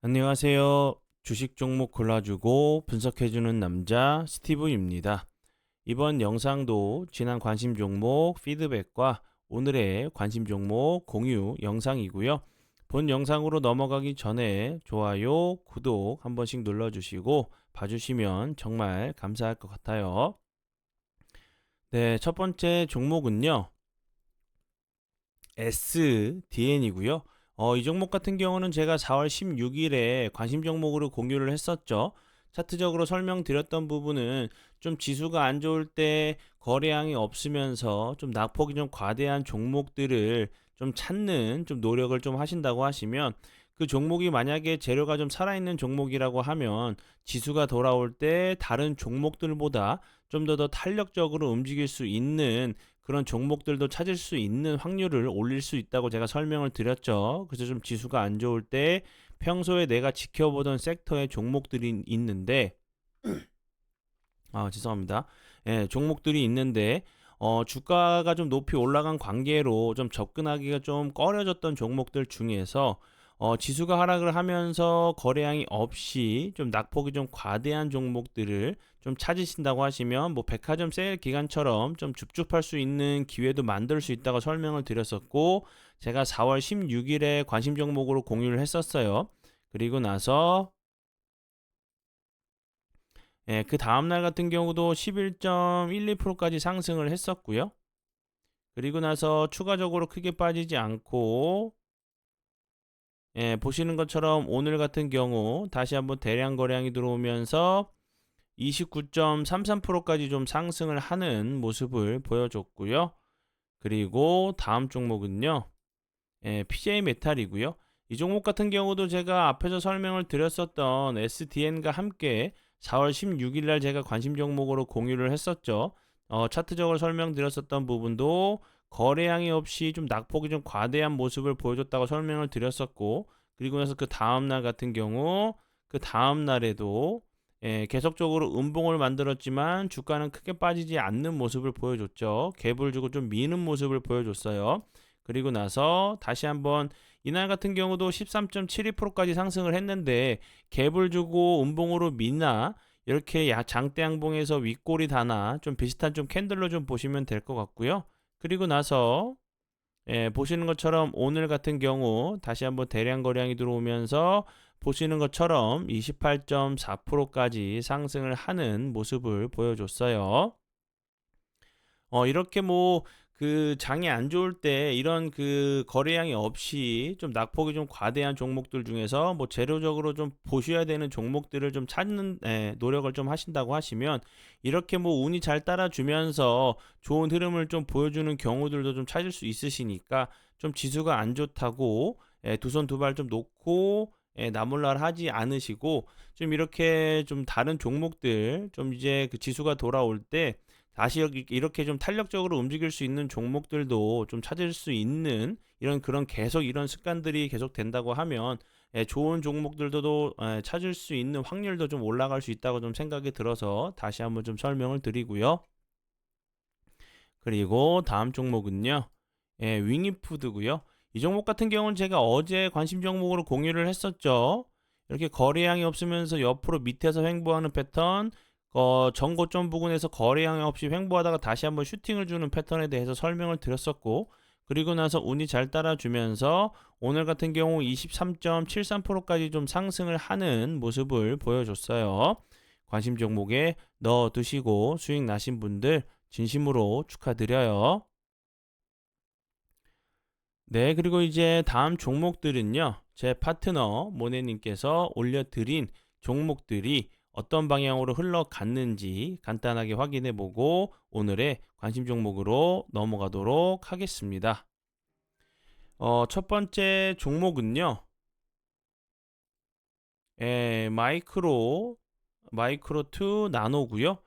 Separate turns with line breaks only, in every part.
안녕하세요. 주식 종목 골라주고 분석해주는 남자 스티브입니다. 이번 영상도 지난 관심 종목 피드백과 오늘의 관심 종목 공유 영상이고요. 본 영상으로 넘어가기 전에 좋아요, 구독 한 번씩 눌러주시고 봐주시면 정말 감사할 것 같아요. 네, 첫 번째 종목은요. SDN이고요. 이 종목 같은 경우는 제가 4월 16일에 관심 종목으로 공유를 했었죠. 차트적으로 설명드렸던 부분은 좀 지수가 안 좋을 때 거래량이 없으면서 좀 낙폭이 좀 과대한 종목들을 좀 찾는 좀 노력을 좀 하신다고 하시면, 그 종목이 만약에 재료가 좀 살아있는 종목이라고 하면 지수가 돌아올 때 다른 종목들보다 좀 더 탄력적으로 움직일 수 있는 그런 종목들도 찾을 수 있는 확률을 올릴 수 있다고 제가 설명을 드렸죠. 그래서 좀 지수가 안 좋을 때 평소에 내가 지켜보던 섹터의 종목들이 있는데, 죄송합니다. 예, 종목들이 있는데 주가가 좀 높이 올라간 관계로 좀 접근하기가 좀 꺼려졌던 종목들 중에서 지수가 하락을 하면서 거래량이 없이 좀 낙폭이 좀 과대한 종목들을 좀 찾으신다고 하시면, 뭐 백화점 세일 기간처럼 좀 줍줍할 수 있는 기회도 만들 수 있다고 설명을 드렸었고, 제가 4월 16일에 관심 종목으로 공유를 했었어요. 그리고 나서 그 다음날 같은 경우도 11.12%까지 상승을 했었고요. 그리고 나서 추가적으로 크게 빠지지 않고, 보시는 것처럼 오늘 같은 경우 다시 한번 대량 거래량이 들어오면서 29.33%까지 좀 상승을 하는 모습을 보여줬고요. 그리고 다음 종목은요. PJ 메탈이고요. 이 종목 같은 경우도 제가 앞에서 설명을 드렸었던 SDN과 함께 4월 16일 날 제가 관심 종목으로 공유를 했었죠. 차트적으로 설명드렸었던 부분도 거래량이 없이 좀 낙폭이 좀 과대한 모습을 보여줬다고 설명을 드렸었고, 그리고 나서 그 다음 날 같은 경우 그 다음 날에도 계속적으로 음봉을 만들었지만 주가는 크게 빠지지 않는 모습을 보여줬죠. 갭을 주고 좀 미는 모습을 보여줬어요. 그리고 나서 다시 한번 이날 같은 경우도 13.72%까지 상승을 했는데, 갭을 주고 음봉으로 미나 이렇게 장대 양봉에서 윗골이 다나 좀 비슷한 좀 캔들로 좀 보시면 될 것 같고요. 그리고 나서 보시는 것처럼 오늘 같은 경우 다시 한번 대량 거래량이 들어오면서 보시는 것처럼 28.4%까지 상승을 하는 모습을 보여줬어요. 이렇게 뭐 그 장이 안 좋을 때 이런 그 거래량이 없이 좀 낙폭이 좀 과대한 종목들 중에서 뭐 재료적으로 좀 보셔야 되는 종목들을 좀 찾는 노력을 좀 하신다고 하시면, 이렇게 뭐 운이 잘 따라주면서 좋은 흐름을 좀 보여주는 경우들도 좀 찾을 수 있으시니까, 좀 지수가 안 좋다고 두 손 두 발 좀 놓고 나몰라라 하지 않으시고, 좀 이렇게 좀 다른 종목들 좀 이제 그 지수가 돌아올 때 다시 이렇게 좀 탄력적으로 움직일 수 있는 종목들도 좀 찾을 수 있는 이런 그런 계속 이런 습관들이 계속 된다고 하면, 좋은 종목들도 찾을 수 있는 확률도 좀 올라갈 수 있다고 좀 생각이 들어서 다시 한번 좀 설명을 드리고요. 그리고 다음 종목은요. 윙이푸드고요. 이 종목 같은 경우는 제가 어제 관심 종목으로 공유를 했었죠. 이렇게 거래량이 없으면서 옆으로 밑에서 횡보하는 패턴, 전고점 부근에서 거래량이 없이 횡보하다가 다시 한번 슈팅을 주는 패턴에 대해서 설명을 드렸었고, 그리고 나서 운이 잘 따라주면서 오늘 같은 경우 23.73%까지 좀 상승을 하는 모습을 보여줬어요. 관심 종목에 넣어 두시고 수익 나신 분들 진심으로 축하드려요. 네, 그리고 이제 다음 종목들은요. 제 파트너 모네님께서 올려드린 종목들이 어떤 방향으로 흘러갔는지 간단하게 확인해 보고 오늘의 관심 종목으로 넘어가도록 하겠습니다. 첫 번째 종목은요. 마이크로 2 나노고요.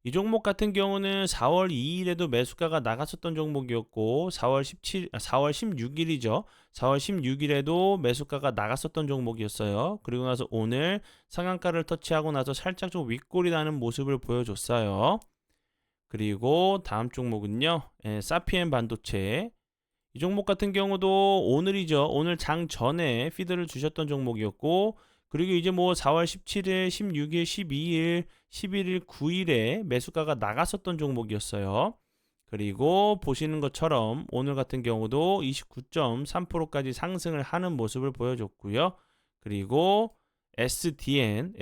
이 종목 같은 경우는 4월 2일에도 매수가가 나갔었던 종목이었고, 4월 16일이죠. 4월 16일에도 매수가가 나갔었던 종목이었어요. 그리고 나서 오늘 상한가를 터치하고 나서 살짝 좀 윗골이 나는 모습을 보여줬어요. 그리고 다음 종목은요. 사피엔 반도체. 이 종목 같은 경우도 오늘이죠. 오늘 장 전에 피드를 주셨던 종목이었고, 그리고 이제 뭐 4월 17일, 16일, 12일, 11일, 9일에 매수가가 나갔었던 종목이었어요. 그리고 보시는 것처럼 오늘 같은 경우도 29.3%까지 상승을 하는 모습을 보여줬고요. 그리고 SDN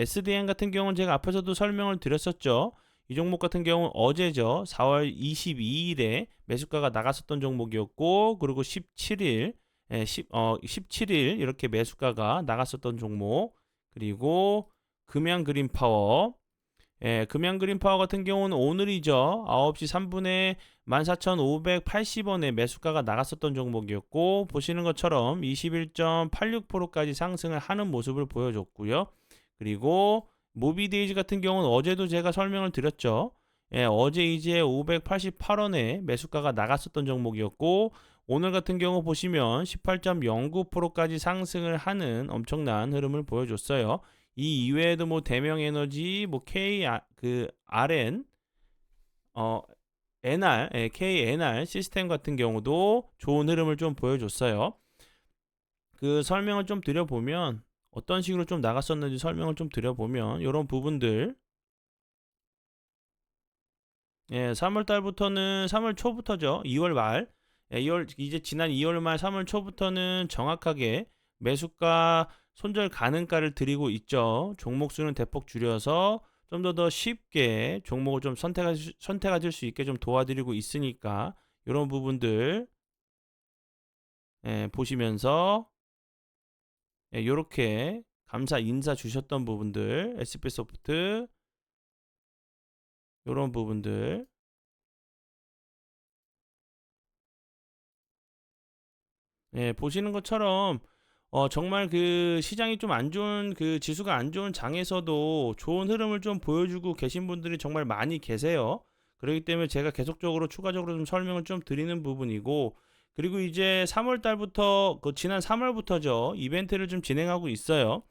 같은 경우는 제가 앞에서도 설명을 드렸었죠. 이 종목 같은 경우는 어제죠. 4월 22일에 매수가가 나갔었던 종목이었고, 그리고 17일, 17일 이렇게 매수가가 나갔었던 종목. 그리고 금양 그린파워, 금양 그린파워 같은 경우는 오늘이죠. 9시 3분에 14,580원에 매수가가 나갔었던 종목이었고, 보시는 것처럼 21.86%까지 상승을 하는 모습을 보여줬고요. 그리고 모비데이즈 같은 경우는 어제도 제가 설명을 드렸죠. 어제 이제 588원에 매수가가 나갔었던 종목이었고, 오늘 같은 경우 보시면 18.09%까지 상승을 하는 엄청난 흐름을 보여줬어요. 이 이외에도 뭐 대명에너지, 뭐 RN, KNR 시스템 같은 경우도 좋은 흐름을 좀 보여줬어요. 그 설명을 좀 드려보면 어떤 식으로 좀 나갔었는지 설명을 좀 드려보면 이런 부분들, 3월 달부터는 3월 초부터죠. 2월 말, 2월 이제 지난 2월 말 3월 초부터는 정확하게 매수가 손절 가능가를 드리고 있죠. 종목 수는 대폭 줄여서 좀 더 쉽게 종목을 좀 선택하실 수 있게 좀 도와드리고 있으니까 이런 부분들 보시면서 이렇게 감사 인사 주셨던 부분들, SP소프트 이런 부분들 보시는 것처럼 정말 그 시장이 좀 안 좋은, 그 지수가 안 좋은 장에서도 좋은 흐름을 좀 보여주고 계신 분들이 정말 많이 계세요. 그렇기 때문에 제가 계속적으로 추가적으로 좀 설명을 좀 드리는 부분이고, 그리고 이제 3월 달부터, 지난 3월부터죠. 이벤트를 좀 진행하고 있어요.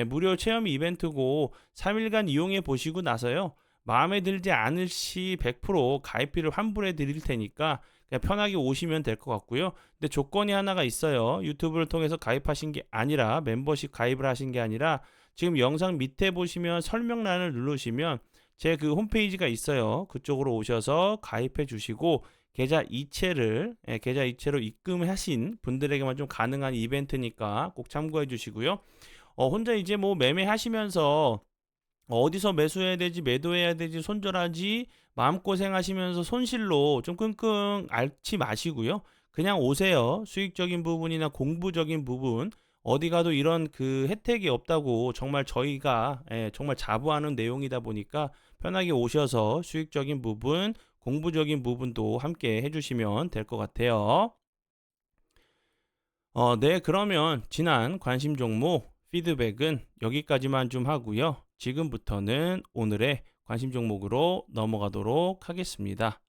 무료 체험 이벤트고 3일간 이용해 보시고 나서요. 마음에 들지 않을 시 100% 가입비를 환불해 드릴 테니까 그냥 편하게 오시면 될 것 같고요. 근데 조건이 하나가 있어요. 유튜브를 통해서 가입하신 게 아니라, 멤버십 가입을 하신 게 아니라, 지금 영상 밑에 보시면 설명란을 누르시면 제 그 홈페이지가 있어요. 그쪽으로 오셔서 가입해 주시고 계좌 이체로 입금하신 분들에게만 좀 가능한 이벤트니까 꼭 참고해 주시고요. 혼자 이제 뭐 매매하시면서 어디서 매수해야 되지, 매도해야 되지, 손절하지, 마음고생하시면서 손실로 좀 끙끙 앓지 마시고요. 그냥 오세요. 수익적인 부분이나 공부적인 부분, 어디 가도 이런 그 혜택이 없다고 정말 저희가 정말 자부하는 내용이다 보니까 편하게 오셔서 수익적인 부분, 공부적인 부분도 함께 해주시면 될 것 같아요. 네, 그러면 지난 관심 종목 피드백은 여기까지만 좀 하고요. 지금부터는 오늘의 관심 종목으로 넘어가도록 하겠습니다.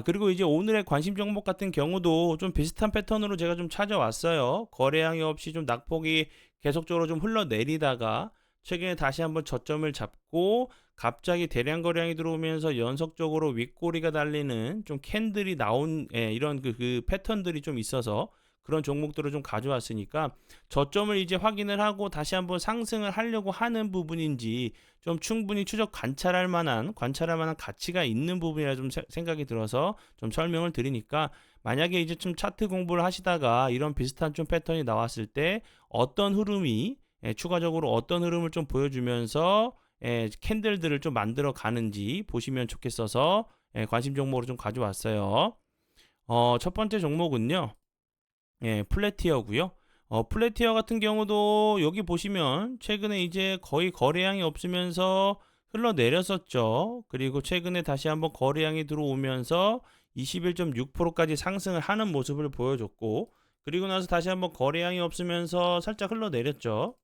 그리고 이제 오늘의 관심 종목 같은 경우도 좀 비슷한 패턴으로 제가 좀 찾아왔어요. 거래량이 없이 좀 낙폭이 계속적으로 좀 흘러내리다가 최근에 다시 한번 저점을 잡고 갑자기 대량 거래량이 들어오면서 연속적으로 윗꼬리가 달리는 좀 캔들이 나온 이런 그 패턴들이 좀 있어서 그런 종목들을 좀 가져왔으니까 저점을 이제 확인을 하고 다시 한번 상승을 하려고 하는 부분인지 좀 충분히 관찰할 만한 가치가 있는 부분이라 좀 생각이 들어서 좀 설명을 드리니까, 만약에 이제 좀 차트 공부를 하시다가 이런 비슷한 좀 패턴이 나왔을 때 어떤 흐름이 추가적으로 어떤 흐름을 좀 보여주면서 캔들들을 좀 만들어 가는지 보시면 좋겠어서 관심 종목으로 좀 가져왔어요. 첫 번째 종목은요, 플래티어고요. 플래티어 같은 경우도 여기 보시면 최근에 이제 거의 거래량이 없으면서 흘러내렸었죠. 그리고 최근에 다시 한번 거래량이 들어오면서 21.6%까지 상승을 하는 모습을 보여줬고, 그리고 나서 다시 한번 거래량이 없으면서 살짝 흘러내렸죠.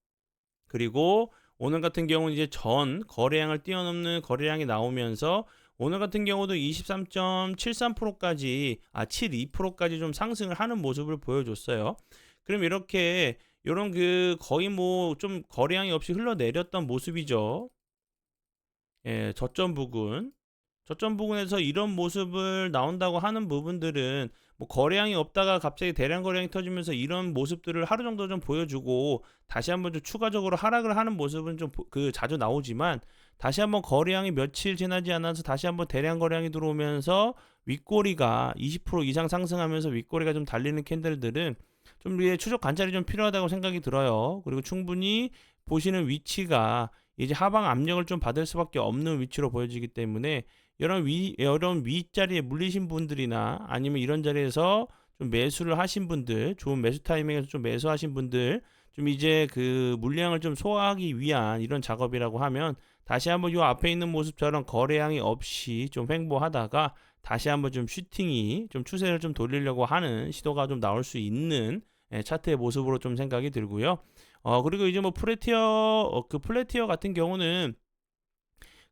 그리고 오늘 같은 경우는 이제 전 거래량을 뛰어넘는 거래량이 나오면서 오늘 같은 경우도 23.73%까지 72%까지 좀 상승을 하는 모습을 보여줬어요. 그럼 이렇게 이런 그 거의 뭐 좀 거래량이 없이 흘러내렸던 모습이죠. 저점 부근에서 이런 모습을 나온다고 하는 부분들은 뭐 거래량이 없다가 갑자기 대량 거래량이 터지면서 이런 모습들을 하루 정도 좀 보여주고 다시 한번 좀 추가적으로 하락을 하는 모습은 좀 자주 나오지만, 다시 한번 거래량이 며칠 지나지 않아서 다시 한번 대량 거래량이 들어오면서 윗꼬리가 20% 이상 상승하면서 윗꼬리가 좀 달리는 캔들들은 좀 추적 관찰이 좀 필요하다고 생각이 들어요. 그리고 충분히 보시는 위치가 이제 하방 압력을 좀 받을 수밖에 없는 위치로 보여지기 때문에, 이런 윗자리에 물리신 분들이나 아니면 이런 자리에서 좀 매수를 하신 분들, 좋은 매수 타이밍에서 좀 매수하신 분들, 좀 이제 그 물량을 좀 소화하기 위한 이런 작업이라고 하면, 다시 한번 요 앞에 있는 모습처럼 거래량이 없이 좀 횡보하다가 다시 한번 좀 슈팅이 좀 추세를 좀 돌리려고 하는 시도가 좀 나올 수 있는 차트의 모습으로 좀 생각이 들고요. 그리고 이제 뭐 플래티어 같은 경우는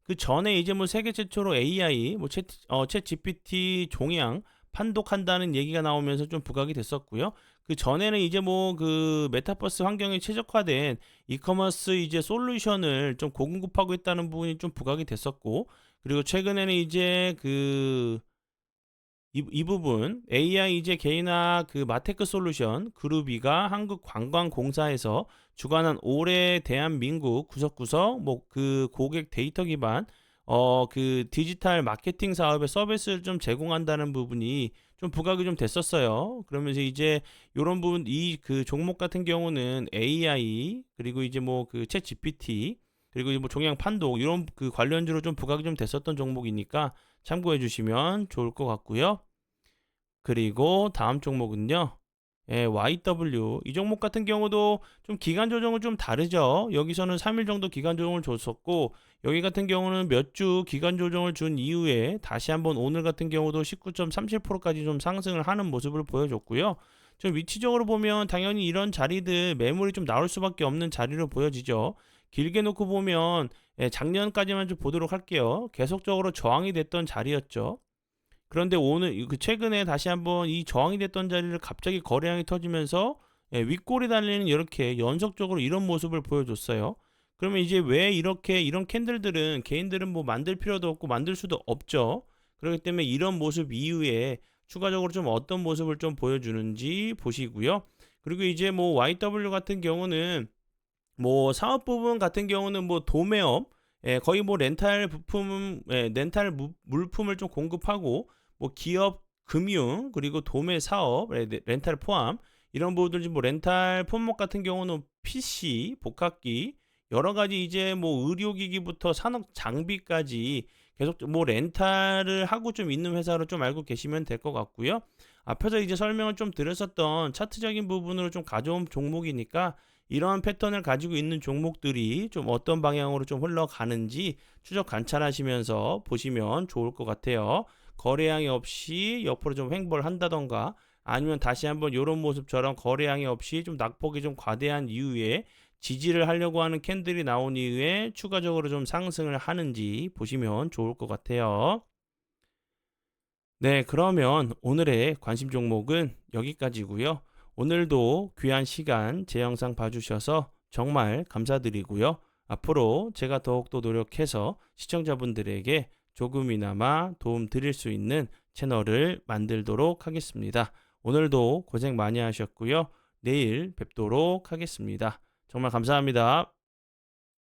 그 전에 이제 뭐 세계 최초로 AI 챗 GPT 종양 판독한다는 얘기가 나오면서 좀 부각이 됐었고요. 그 전에는 이제 뭐 그 메타버스 환경에 최적화된 이커머스 이제 솔루션을 좀 공급하고 있다는 부분이 좀 부각이 됐었고, 그리고 최근에는 이제 이 부분 AI 이제 개인화 그 마테크 솔루션 그루비가 한국관광공사에서 주관한 올해 대한민국 구석구석 뭐 그 고객 데이터 기반 그 디지털 마케팅 사업의 서비스를 좀 제공한다는 부분이 좀 부각이 좀 됐었어요. 그러면서 이제 요런 부분 이 그 종목 같은 경우는 AI 그리고 이제 뭐 그 챗 GPT 그리고 이제 뭐 종양 판독 이런 그 관련주로 좀 부각이 좀 됐었던 종목이니까 참고해 주시면 좋을 것 같고요. 그리고 다음 종목은요. YW. 이 종목 같은 경우도 좀 기간 조정은 좀 다르죠. 여기서는 3일 정도 기간 조정을 줬었고, 여기 같은 경우는 몇 주 기간 조정을 준 이후에 다시 한번 오늘 같은 경우도 19.37%까지 좀 상승을 하는 모습을 보여줬고요. 좀 위치적으로 보면 당연히 이런 자리들 매물이 좀 나올 수밖에 없는 자리로 보여지죠. 길게 놓고 보면 작년까지만 좀 보도록 할게요. 계속적으로 저항이 됐던 자리였죠. 그런데 오늘 최근에 다시 한번 이 저항이 됐던 자리를 갑자기 거래량이 터지면서 윗골이 달리는 이렇게 연속적으로 이런 모습을 보여줬어요. 그러면 이제 왜 이렇게 이런 캔들들은 개인들은 뭐 만들 필요도 없고 만들 수도 없죠. 그렇기 때문에 이런 모습 이후에 추가적으로 좀 어떤 모습을 좀 보여주는지 보시고요. 그리고 이제 뭐 YW 같은 경우는 뭐 사업 부분 같은 경우는 뭐 도매업 거의 뭐 렌탈 부품 물품을 좀 공급하고 뭐 기업 금융 그리고 도매 사업 렌탈 포함 이런 부분들 뭐 렌탈 품목 같은 경우는 PC 복합기 여러 가지 이제 뭐 의료기기부터 산업 장비까지 계속 뭐 렌탈을 하고 좀 있는 회사로 좀 알고 계시면 될 것 같고요. 앞에서 이제 설명을 좀 드렸었던 차트적인 부분으로 좀 가져온 종목이니까 이러한 패턴을 가지고 있는 종목들이 좀 어떤 방향으로 좀 흘러가는지 추적 관찰하시면서 보시면 좋을 것 같아요. 거래량이 없이 옆으로 좀 횡보를 한다던가 아니면 다시 한번 이런 모습처럼 거래량이 없이 좀 낙폭이 좀 과대한 이후에 지지를 하려고 하는 캔들이 나온 이후에 추가적으로 좀 상승을 하는지 보시면 좋을 것 같아요. 네, 그러면 오늘의 관심 종목은 여기까지고요. 오늘도 귀한 시간 제 영상 봐주셔서 정말 감사드리고요. 앞으로 제가 더욱더 노력해서 시청자분들에게 조금이나마 도움 드릴 수 있는 채널을 만들도록 하겠습니다. 오늘도 고생 많이 하셨고요. 내일 뵙도록 하겠습니다. 정말 감사합니다.